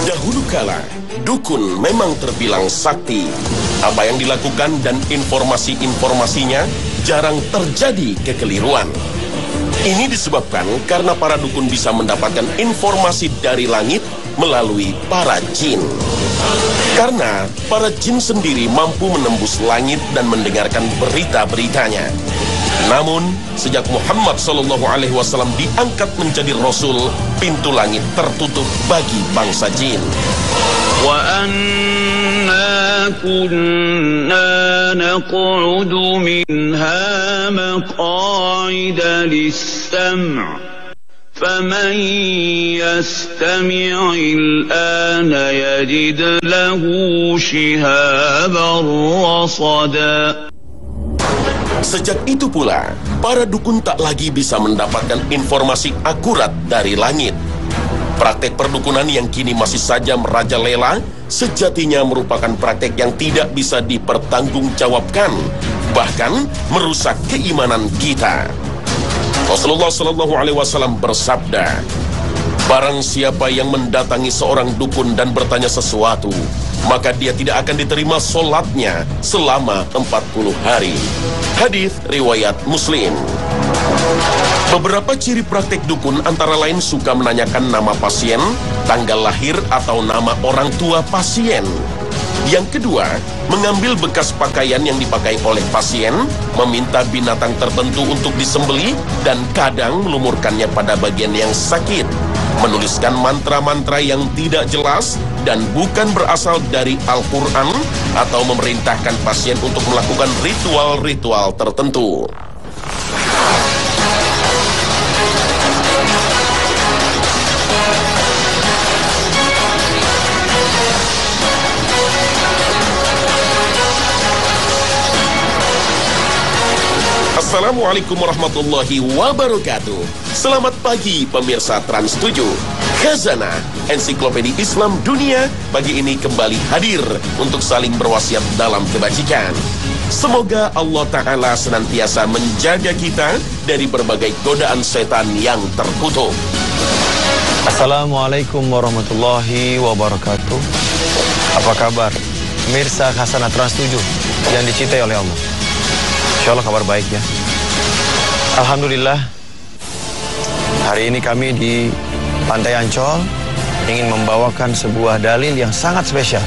Dahulu kala, dukun memang terbilang sakti. Apa yang dilakukan dan informasi-informasinya jarang terjadi kekeliruan. Ini disebabkan karena para dukun bisa mendapatkan informasi dari langit melalui para jin. Karena para jin sendiri mampu menembus langit dan mendengarkan berita-beritanya. Namun, sejak Muhammad SAW diangkat menjadi Rasul, pintu langit tertutup bagi bangsa jin. وَأَنَّا كُنَّا نَقْعُدُ مِنْهَا مَقَاعِدَ لِلسَّمْعِ فَمَنْ يَسْتَمِعِ الْآنَ يَجِدْ لَهُ شِهَابًا رَصَدًا. Sejak itu pula, para dukun tak lagi bisa mendapatkan informasi akurat dari langit. Praktek perdukunan yang kini masih saja merajalela, sejatinya merupakan praktek yang tidak bisa dipertanggungjawabkan, bahkan merusak keimanan kita. Rasulullah SAW bersabda, barang siapa yang mendatangi seorang dukun dan bertanya sesuatu, maka dia tidak akan diterima solatnya selama 40 hari. Hadis riwayat Muslim. Beberapa ciri praktek dukun antara lain suka menanyakan nama pasien, tanggal lahir atau nama orang tua pasien. Yang kedua, mengambil bekas pakaian yang dipakai oleh pasien, meminta binatang tertentu untuk disembelih, dan kadang melumurkannya pada bagian yang sakit. Menuliskan mantra-mantra yang tidak jelas dan bukan berasal dari Al-Quran, atau memerintahkan pasien untuk melakukan ritual-ritual tertentu. Assalamualaikum warahmatullahi wabarakatuh. Selamat pagi pemirsa Trans 7. Khazanah Ensiklopedia Islam Dunia pagi ini kembali hadir untuk saling berwasiat dalam kebajikan. Semoga Allah Ta'ala senantiasa menjaga kita dari berbagai godaan setan yang terkutuk. Assalamualaikum warahmatullahi wabarakatuh. Apa kabar pemirsa Khazanah Trans 7 yang dicintai oleh Allah? Insya Allah kabar baik ya. Alhamdulillah, hari ini kami di Pantai Ancol ingin membawakan sebuah dalil yang sangat spesial.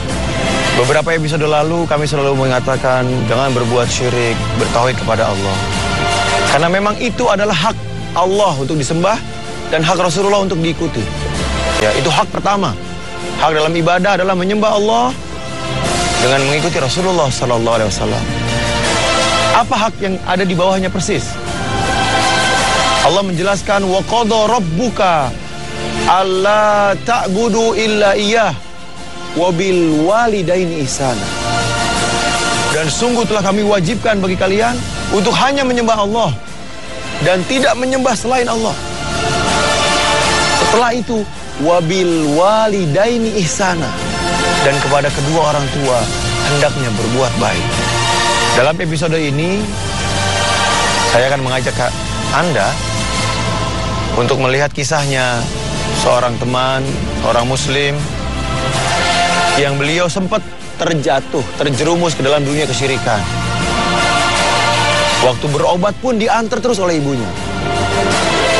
Beberapa episode lalu kami selalu mengatakan jangan berbuat syirik, bertauhid kepada Allah. Karena memang itu adalah hak Allah untuk disembah dan hak Rasulullah untuk diikuti. Ya, itu hak pertama. Hak dalam ibadah adalah menyembah Allah dengan mengikuti Rasulullah SAW. Apa hak yang ada di bawahnya persis? Allah menjelaskan wa qadha rabbuka alla ta'budu illa iyyah wa bil walidaini ihsana. Dan sungguh telah kami wajibkan bagi kalian untuk hanya menyembah Allah dan tidak menyembah selain Allah. Setelah itu wa bil walidaini ihsana, dan kepada kedua orang tua hendaknya berbuat baik. Dalam episode ini saya akan mengajak Anda untuk melihat kisahnya seorang teman, seorang muslim yang beliau sempat terjerumus ke dalam dunia kesyirikan. Waktu berobat pun diantar terus oleh ibunya.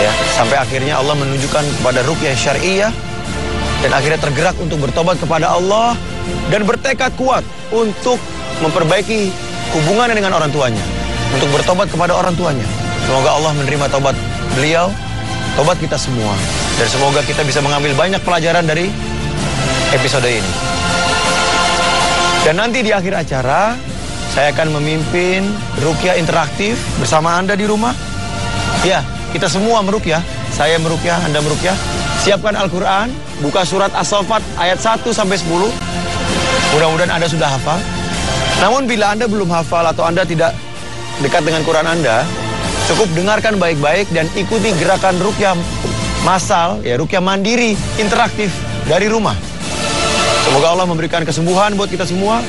Ya, sampai akhirnya Allah menunjukkan kepada ruqyah syariah dan akhirnya tergerak untuk bertobat kepada Allah dan bertekad kuat untuk memperbaiki hubungannya dengan orang tuanya, untuk bertobat kepada orang tuanya. Semoga Allah menerima tobat beliau, tobat kita semua, dan semoga kita bisa mengambil banyak pelajaran dari episode ini. Dan nanti di akhir acara saya akan memimpin ruqyah interaktif bersama Anda di rumah. Ya, kita semua meruqyah. Saya meruqyah, Anda meruqyah. Siapkan Al-Quran, buka surat As-Saffat ayat 1 sampai 10. Mudah-mudahan Anda sudah hafal. Namun bila Anda belum hafal atau Anda tidak dekat dengan Quran Anda, cukup dengarkan baik-baik dan ikuti gerakan ruqyah massal, ya ruqyah mandiri interaktif dari rumah. Semoga Allah memberikan kesembuhan buat kita semua.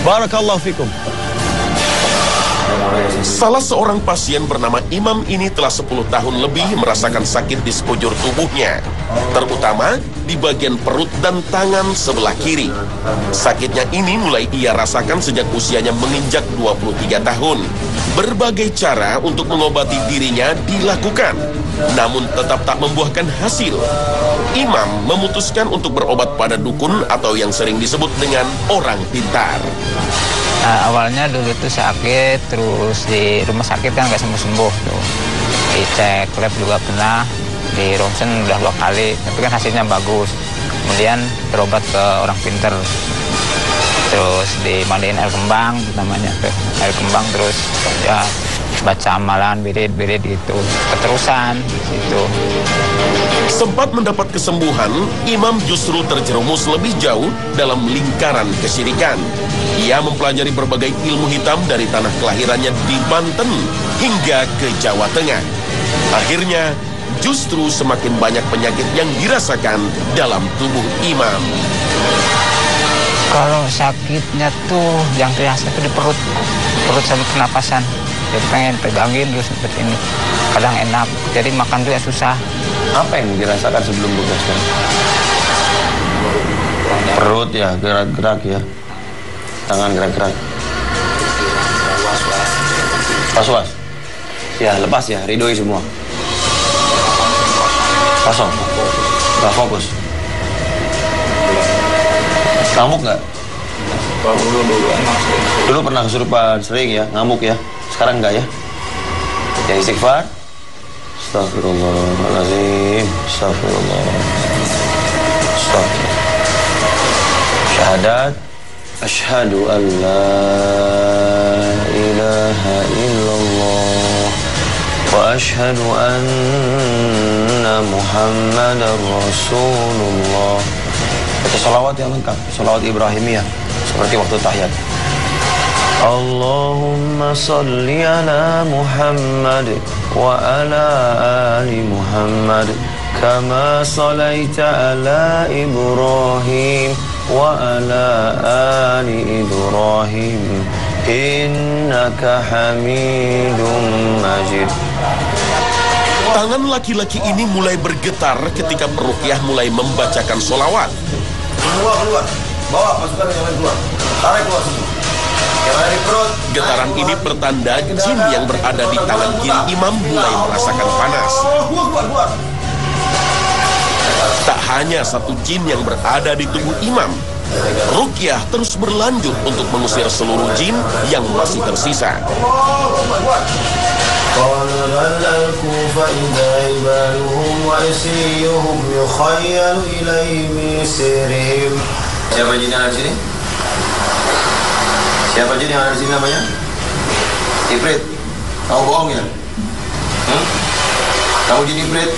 Barakallahu fikum. Salah seorang pasien bernama Imam ini telah 10 tahun lebih merasakan sakit di sekujur tubuhnya, terutama di bagian perut dan tangan sebelah kiri. Sakitnya ini mulai ia rasakan sejak usianya menginjak 23 tahun. Berbagai cara untuk mengobati dirinya dilakukan, namun tetap tak membuahkan hasil. Imam memutuskan untuk berobat pada dukun atau yang sering disebut dengan orang pintar. Awalnya dulu tuh sakit, terus di rumah sakit kan nggak sembuh-sembuh tuh. Dicek lab juga pernah, di ronsen udah 2 kali, tapi kan hasilnya bagus. Kemudian berobat ke orang pinter, terus dimandiin air kembang namanya, air kembang, terus ya baca amalan, birit-birit gitu, keterusan gitu. Sempat mendapat kesembuhan, Imam justru terjerumus lebih jauh dalam lingkaran kesyirikan. Ia mempelajari berbagai ilmu hitam dari tanah kelahirannya di Banten hingga ke Jawa Tengah. Akhirnya, justru semakin banyak penyakit yang dirasakan dalam tubuh Imam. Kalau sakitnya tuh yang terasa tuh di perut sama pernapasan. Jadi pengen pegangin terus seperti ini. Kadang enak, jadi makan tuh ya susah. Apa yang dirasakan sebelum tugas kan? Perut ya, gerak-gerak ya. Tangan gerak-gerak. Was-was. Ya, lepas ya, ridoi semua. Kosong. Gak fokus. Ngamuk nggak? Dulu pernah kesurupan, sering ya, ngamuk ya. Sekarang enggak ya? Ya istighfar. Astagfirullahaladzim. Astagfirullah. Astagfirullah. Syahadat. Asyhadu an la ilaha illallah. Wa asyhadu anna Muhammadar Rasulullah. Baca salawat yang lengkap, salawat Ibrahimiyah, seperti waktu tahiyat. Allahumma salli ala Muhammad wa ala ali Muhammad kama salaita ala Ibrahim wa ala ali Ibrahim innaka Hamidum Majid. Tangan laki-laki ini mulai bergetar ketika peruqyah mulai membacakan sholawat. Keluar, bawa pasukan yang lain keluar, tarik keluar semua. Getaran ini pertanda jin yang berada di tangan kiri Imam mulai merasakan panas. Tak hanya satu jin yang berada di tubuh Imam, ruqyah terus berlanjut untuk mengusir seluruh jin yang masih tersisa. Siapa jin yang ada di sini? Siapa jin yang ada di sini namanya? Ifrit. Kamu bohong ya? Kamu jin Ifrit.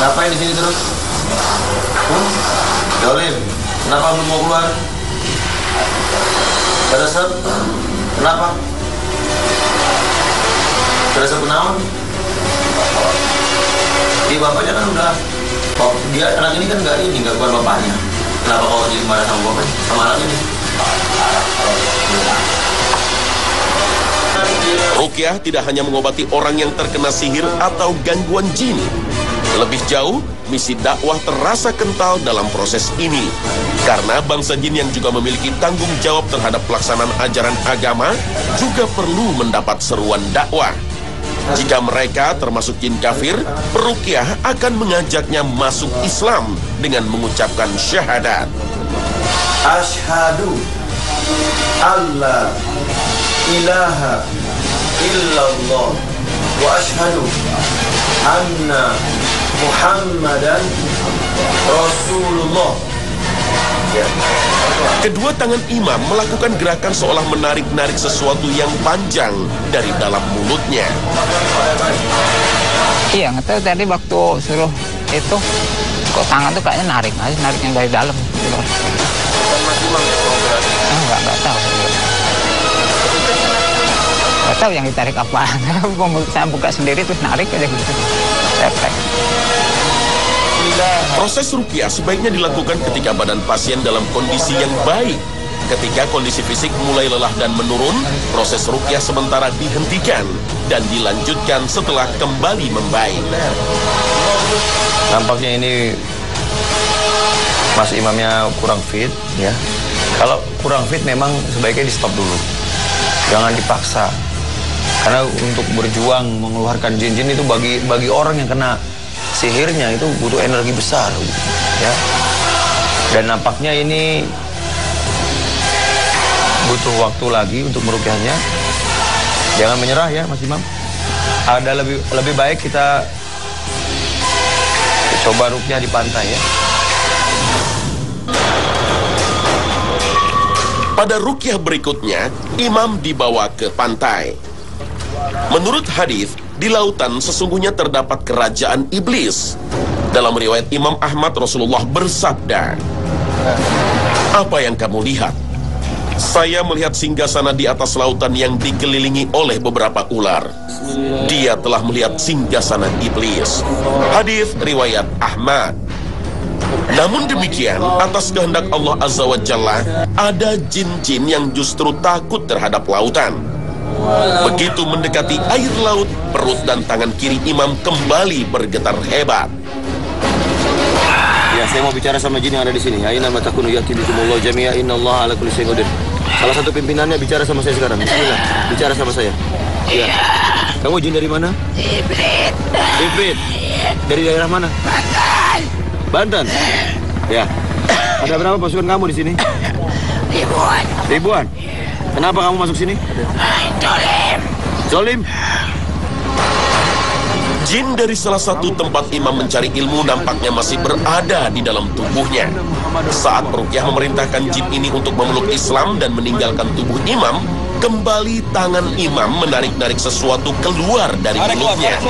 Ngapain di sini terus? Dolim. Kenapa belum mau keluar? Terasap. Kenapa? Terasap kenapa? Di bapaknya kan udah. Dia anak ini kan nggak kuat bapaknya. Kenapa kau jadi marah sama bapaknya? Sama anak ini? Ruqyah tidak hanya mengobati orang yang terkena sihir atau gangguan jin. Lebih jauh, misi dakwah terasa kental dalam proses ini. Karena bangsa jin yang juga memiliki tanggung jawab terhadap pelaksanaan ajaran agama juga perlu mendapat seruan dakwah. Jika mereka termasuk jin kafir, peruqyah akan mengajaknya masuk Islam dengan mengucapkan syahadat. Asyhadu alla ilaha illallah wa asyhadu anna Muhammadan Rasulullah. Kedua tangan imam melakukan gerakan seolah menarik-narik sesuatu yang panjang dari dalam mulutnya. Iya, nggak tahu tadi waktu suruh itu, kok tangan tuh kayaknya narik yang dari dalam. Nggak tahu. Nggak tahu yang ditarik apa. Saya buka sendiri terus narik aja gitu. Refleks. Proses ruqyah sebaiknya dilakukan ketika badan pasien dalam kondisi yang baik. Ketika kondisi fisik mulai lelah dan menurun, proses ruqyah sementara dihentikan dan dilanjutkan setelah kembali membaik. Nampaknya ini Mas imamnya kurang fit, ya. Kalau kurang fit memang sebaiknya di stop dulu. Jangan dipaksa. Karena untuk berjuang mengeluarkan jin-jin itu bagi orang yang kena sihirnya itu butuh energi besar, ya. Dan nampaknya ini butuh waktu lagi untuk meruqyahnya. Jangan menyerah ya Mas Imam. Ada lebih baik kita coba ruqyah di pantai ya. Pada ruqyah berikutnya, imam dibawa ke pantai. Menurut hadis, di lautan sesungguhnya terdapat kerajaan iblis. Dalam riwayat Imam Ahmad, Rasulullah bersabda, "Apa yang kamu lihat?" "Saya melihat singgasana di atas lautan yang dikelilingi oleh beberapa ular." "Dia telah melihat singgasana iblis." Hadis riwayat Ahmad. Namun demikian, atas kehendak Allah Azza wa Jalla, ada jin-jin yang justru takut terhadap lautan. Begitu mendekati air laut, perut dan tangan kiri imam kembali bergetar hebat. Ya, saya mau bicara sama jin yang ada di sini. Aina matakunu yati bikumullah jami'a innallaha ala kulli syai'in qadir. Salah satu pimpinannya bicara sama saya sekarang. Bismillah, bicara sama saya. Ya. Kamu jin dari mana? Ibrit. Dari daerah mana? Banten. Ya. Ada berapa pasukan kamu di sini? Ribuan. Kenapa kamu masuk sini? Zolim. Jin dari salah satu tempat imam mencari ilmu nampaknya masih berada di dalam tubuhnya. Saat ruqyah memerintahkan jin ini untuk memeluk Islam dan meninggalkan tubuh imam, kembali tangan imam menarik-narik sesuatu keluar dari mulutnya.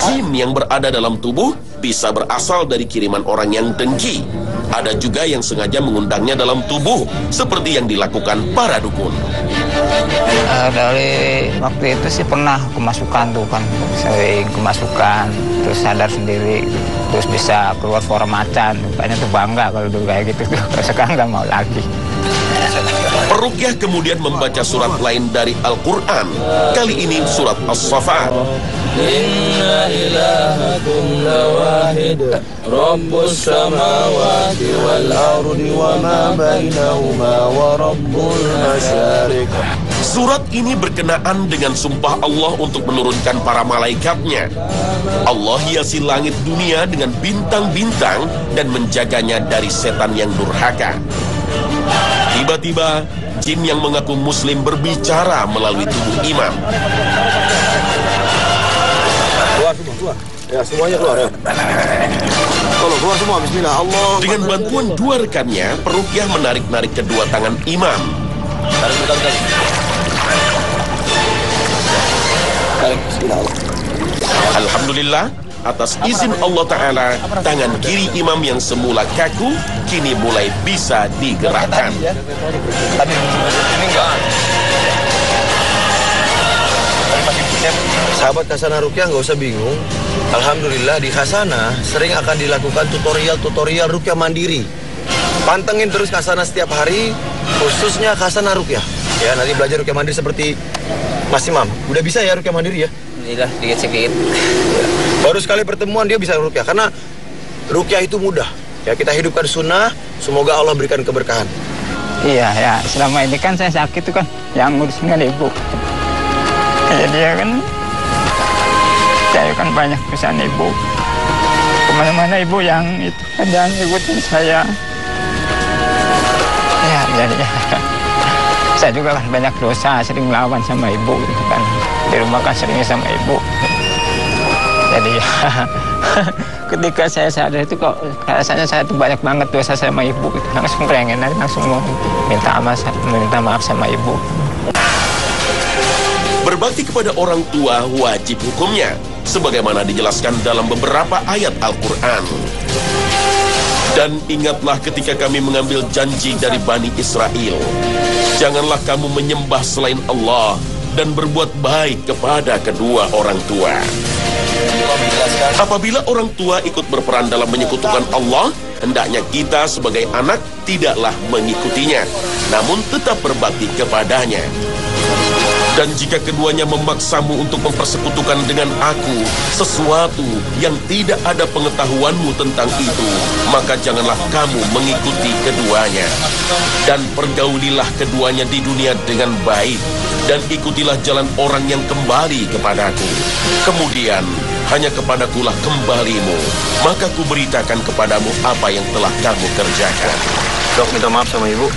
Jin yang berada dalam tubuh bisa berasal dari kiriman orang yang dengki. Ada juga yang sengaja mengundangnya dalam tubuh, seperti yang dilakukan para dukun. Dari waktu itu sih pernah kemasukan tuh kan, sering kemasukan, terus sadar sendiri, terus bisa keluar suara macan. Banyak tuh bangga kalau dulu kayak gitu tuh. Sekarang nggak mau lagi. Peruqyah kemudian membaca surat lain dari Al-Quran. Kali ini surat As-Saffat. Inna ilahakum lawahid Rabbus samawati wal ardi wa ma bainahuma wa rabbul masyariq. Surat ini berkenaan dengan sumpah Allah untuk menurunkan para malaikatnya. Allah hiasi langit dunia dengan bintang-bintang dan menjaganya dari setan yang durhaka. Tiba-tiba, jin yang mengaku muslim berbicara melalui tubuh imam. Keluar. Ya, semuanya keluar ya. Tolong keluar semua, bismillah. Allah. Dengan bantuan dua rekannya, peruqyah menarik-narik kedua tangan imam. Tarik. Bismillah. Alhamdulillah, atas izin Allah Ta'ala, tangan kiri imam yang semula kaku, kini mulai bisa digerakkan. Tadi ini enggak. Sahabat Khazanah Ruqyah nggak usah bingung. Alhamdulillah di Khazanah sering akan dilakukan tutorial Ruqyah mandiri. Pantengin terus Khazanah setiap hari, khususnya Khazanah Ruqyah. Ya, nanti belajar Ruqyah mandiri seperti Mas Imam. Udah bisa ya Ruqyah mandiri ya? Alhamdulillah, sedikit-sedikit. Baru sekali pertemuan dia bisa Ruqyah, karena Ruqyah itu mudah. Ya, kita hidupkan sunnah, semoga Allah berikan keberkahan. Iya, ya. Selama ini kan saya sakit tuh kan, yang ngurusin kan ibu. Ya dia kan, saya kan banyak pesan ibu. Kemana-mana ibu yang itu kan jangan ikutin saya. Ya, jadi saya juga kan banyak dosa, sering melawan sama ibu gitu kan. Di rumah kan sering sama ibu. Jadi ya, ketika saya sadar itu kok rasanya saya tuh banyak banget dosa sama ibu gitu. Langsung pengen langsung mau minta maaf sama ibu. Berbakti kepada orang tua wajib hukumnya, sebagaimana dijelaskan dalam beberapa ayat Al-Quran. Dan ingatlah ketika kami mengambil janji dari Bani Israel, janganlah kamu menyembah selain Allah dan berbuat baik kepada kedua orang tua. Apabila orang tua ikut berperan dalam menyekutukan Allah, hendaknya kita sebagai anak tidaklah mengikutinya, namun tetap berbakti kepadanya. Dan jika keduanya memaksamu untuk mempersekutukan dengan aku sesuatu yang tidak ada pengetahuanmu tentang itu, maka janganlah kamu mengikuti keduanya. Dan pergaulilah keduanya di dunia dengan baik, dan ikutilah jalan orang yang kembali kepadaku. Kemudian hanya kepadakulah kembalimu, maka kuberitakan kepadamu apa yang telah kamu kerjakan. Dok, minta maaf sama ibu.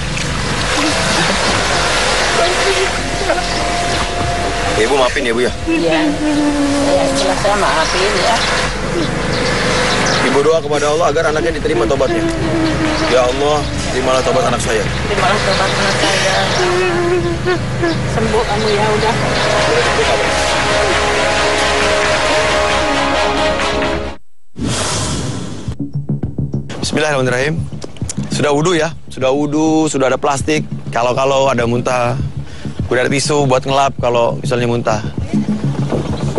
Ibu maafin ya, Bu ya? Iya, saya maafin ya. Ibu doa kepada Allah agar anaknya diterima tobatnya. Ya Allah, terimalah tobat anak saya. Terimalah tobat anak saya. Sembuh kamu ya, udah. Bismillahirrahmanirrahim. Sudah wudhu ya? Sudah wudhu, sudah ada plastik. Kalau ada muntah, udah ada tisu buat ngelap kalau misalnya muntah.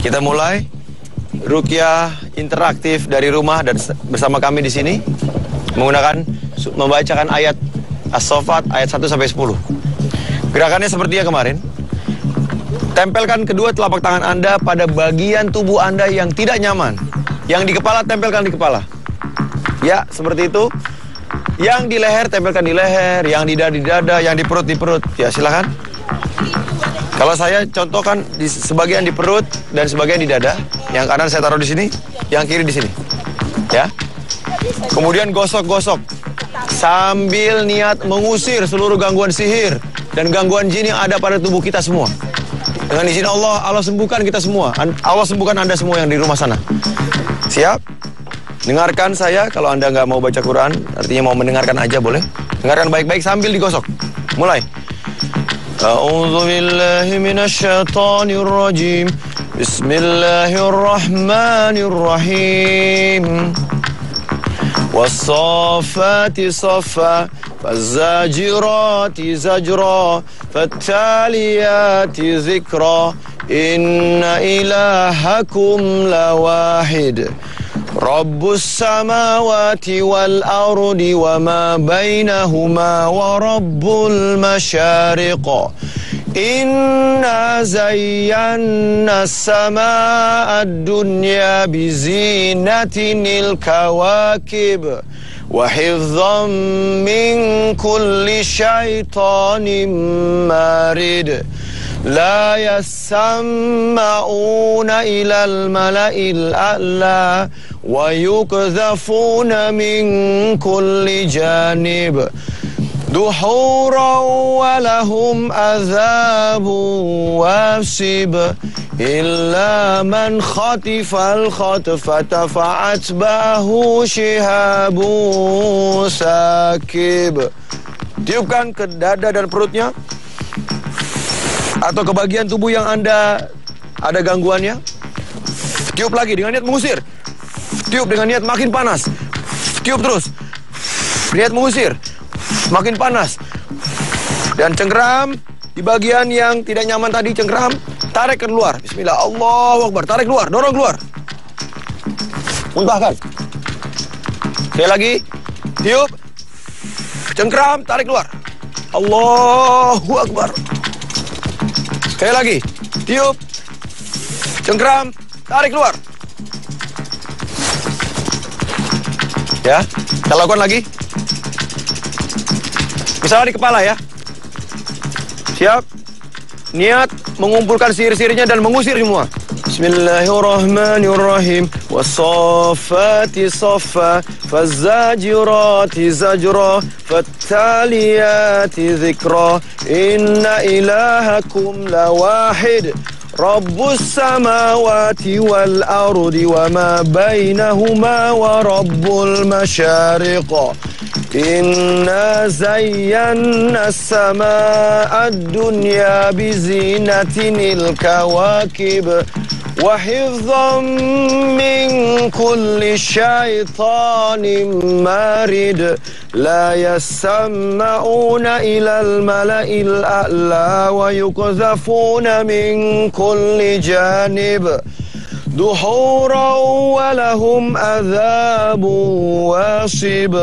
Kita mulai ruqyah interaktif dari rumah dan bersama kami di sini menggunakan membacakan ayat As-Saffat ayat 1 sampai 10. Gerakannya seperti yang kemarin. Tempelkan kedua telapak tangan Anda pada bagian tubuh Anda yang tidak nyaman. Yang di kepala tempelkan di kepala. Ya, seperti itu. Yang di leher tempelkan di leher, yang di dada, yang di perut di perut. Ya, silakan. Kalau saya contohkan sebagian di perut dan sebagian di dada. Yang kanan saya taruh di sini, yang kiri di sini. Ya. Kemudian gosok-gosok sambil niat mengusir seluruh gangguan sihir dan gangguan jin yang ada pada tubuh kita semua. Dengan izin Allah sembuhkan kita semua. Allah sembuhkan Anda semua yang di rumah sana. Siap? Dengarkan saya, kalau Anda nggak mau baca Quran, artinya mau mendengarkan aja boleh. Dengarkan baik-baik sambil digosok. Mulai. A'udzu billahi minasyaitonir rajim. Bismillahirrahmanirrahim. Was-saffati saffa, faz-zajirati zajra, fattaliyati zikra. Inna ilahakum lawahid. Rabbus samawati wal ardi wa ma bainahuma wa rabbul masyariq. Inna zayyana as-samaa ad-dunya bizinatinil kawakib wa hifdhan min kulli syaitanin marid. لا يسمعون إلى الملأ الأعلى ويقذفون من كل جانب دحورا ولهم عذاب واصب إلا من خطف الخطفة فأتبعه شهاب ساكب. Tiupkan ke dada dan perutnya atau ke bagian tubuh yang Anda ada gangguannya. Tiup lagi dengan niat mengusir. Tiup dengan niat makin panas. Tiup terus. Niat mengusir. Makin panas. Dan cengkeram di bagian yang tidak nyaman tadi, cengkeram. Tarik keluar. Bismillah. Allahu Akbar. Tarik keluar. Dorong keluar. Muntahkan. Sekali lagi. Tiup. Cengkeram. Tarik keluar. Allahu Akbar. Sekali lagi, tiup, cengkeram, tarik keluar. Ya, kita lakukan lagi. Misalnya di kepala ya. Siap. Niat mengumpulkan sihir-sihirnya dan mengusir semua. Bismillahirrahmanirrahim. Was-saffati saffa, faz-zajirati zajra, fattaliyati zikra. Inna ilahakum lawahid. Rabbus samawati wal ardi wa ma bainahuma wa rabbul masyariq. Inna zayyana as-samaa ad-dunya bizinatinil kawakib wa hifdhan min kulli syaitanin marid. La yasma'una ilal mala'il a'la wa yuqzafuna min kulli janib duhura wa ولهم عذاب واصب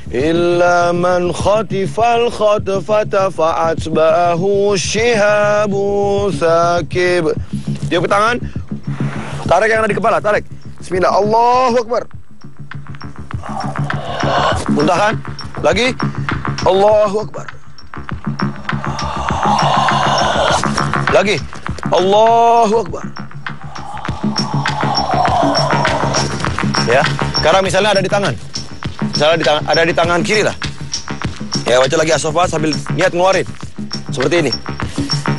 إلا من خطف الخطفة فأتبعه شهاب ثاقب. Tiup ke tangan, tarik yang ada di kepala, tarik. Bismillah, Allahu Akbar. Muntahkan, lagi, Allahu Akbar. Lagi, Allahu Akbar. Ya, sekarang misalnya ada di tangan. Misalnya ada di tangan kiri lah. Ya, baca lagi as-saffat sambil niat ngeluarin. Seperti ini.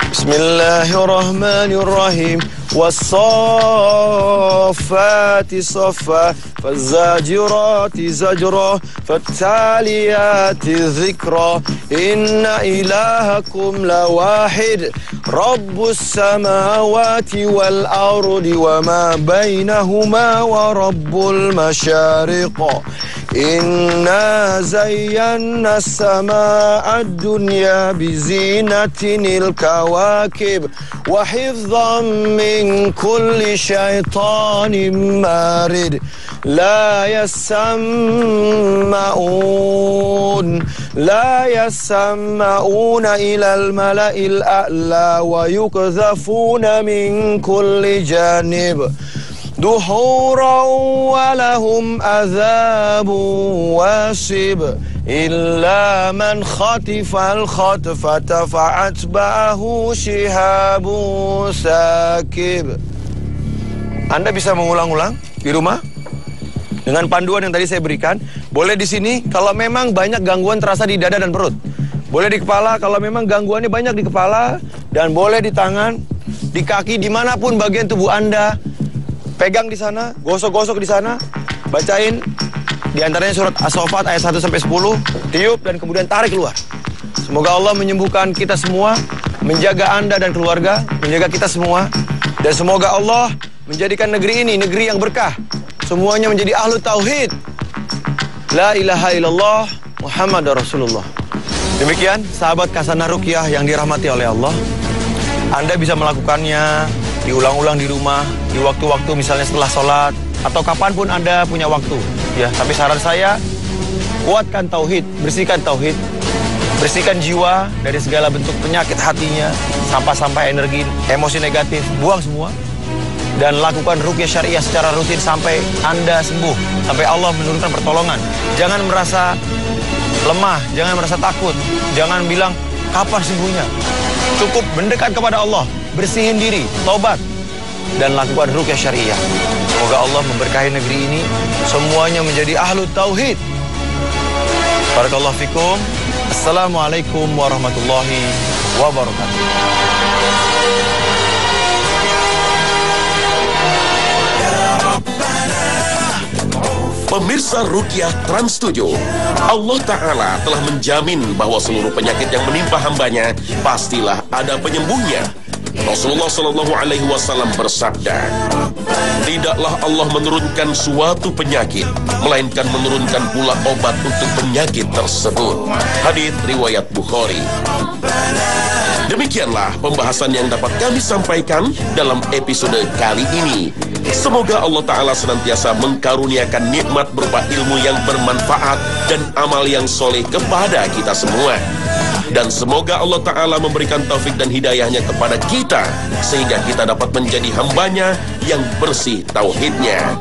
Bismillahirrahmanirrahim. Was-saffati saffa, faz-zajirati zajra, fat-taliyati dhikra. Inna ilahakum lawahid, Rabbus samawati wal ardi wa ma bainahuma wa rabbul masyariq. Inna zayyana as-samaa'a ad-dunya bizinatinil kawakib wa hifdhan min kulli syaitanin marid. La yasma'una ilal mala'il a'la wa yukzafuna min kulli janib. Duhuran wa lahum azabun wasib illa man khatifal khatfata fa'atba'ahu shihabun sakib. Anda bisa mengulang-ulang di rumah dengan panduan yang tadi saya berikan. Boleh di sini kalau memang banyak gangguan terasa di dada dan perut. Boleh di kepala kalau memang gangguannya banyak di kepala. Dan boleh di tangan, di kaki, dimanapun bagian tubuh Anda. Pegang di sana, gosok-gosok di sana, bacain di antaranya surat As-Saffat ayat 1-10, tiup dan kemudian tarik keluar. Semoga Allah menyembuhkan kita semua, menjaga Anda dan keluarga, menjaga kita semua, dan semoga Allah menjadikan negeri ini negeri yang berkah. Semuanya menjadi ahlu tauhid. La ilaha illallah Muhammad Rasulullah. Demikian sahabat Hasanah Ruqyah yang dirahmati oleh Allah. Anda bisa melakukannya diulang-ulang di rumah, di waktu-waktu misalnya setelah sholat, atau kapanpun Anda punya waktu. Ya, tapi saran saya, kuatkan tauhid, bersihkan tauhid, bersihkan jiwa dari segala bentuk penyakit hatinya, sampah-sampah energi, emosi negatif, buang semua. Dan lakukan ruqyah syariah secara rutin sampai Anda sembuh, sampai Allah menurunkan pertolongan. Jangan merasa lemah, jangan merasa takut, jangan bilang, kapan sembuhnya? Cukup mendekat kepada Allah, bersihin diri, taubat, dan lakukan ruqyah syariah. Semoga Allah memberkahi negeri ini, semuanya menjadi ahlu tauhid. Barakallahu fikum. Assalamualaikum warahmatullahi wabarakatuh. Pemirsa Ruqyah Trans 7, Allah Ta'ala telah menjamin bahwa seluruh penyakit yang menimpa hambanya pastilah ada penyembuhnya. Rasulullah SAW bersabda, tidaklah Allah menurunkan suatu penyakit, melainkan menurunkan pula obat untuk penyakit tersebut. Hadits riwayat Bukhari. Demikianlah pembahasan yang dapat kami sampaikan dalam episode kali ini. Semoga Allah Ta'ala senantiasa mengkaruniakan nikmat berupa ilmu yang bermanfaat dan amal yang soleh kepada kita semua. Dan semoga Allah Ta'ala memberikan taufik dan hidayahnya kepada kita, sehingga kita dapat menjadi hambanya yang bersih tauhidnya.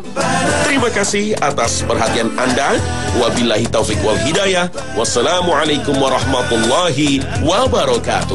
Terima kasih atas perhatian Anda. Wabillahi taufik wal hidayah. Wassalamualaikum warahmatullahi wabarakatuh.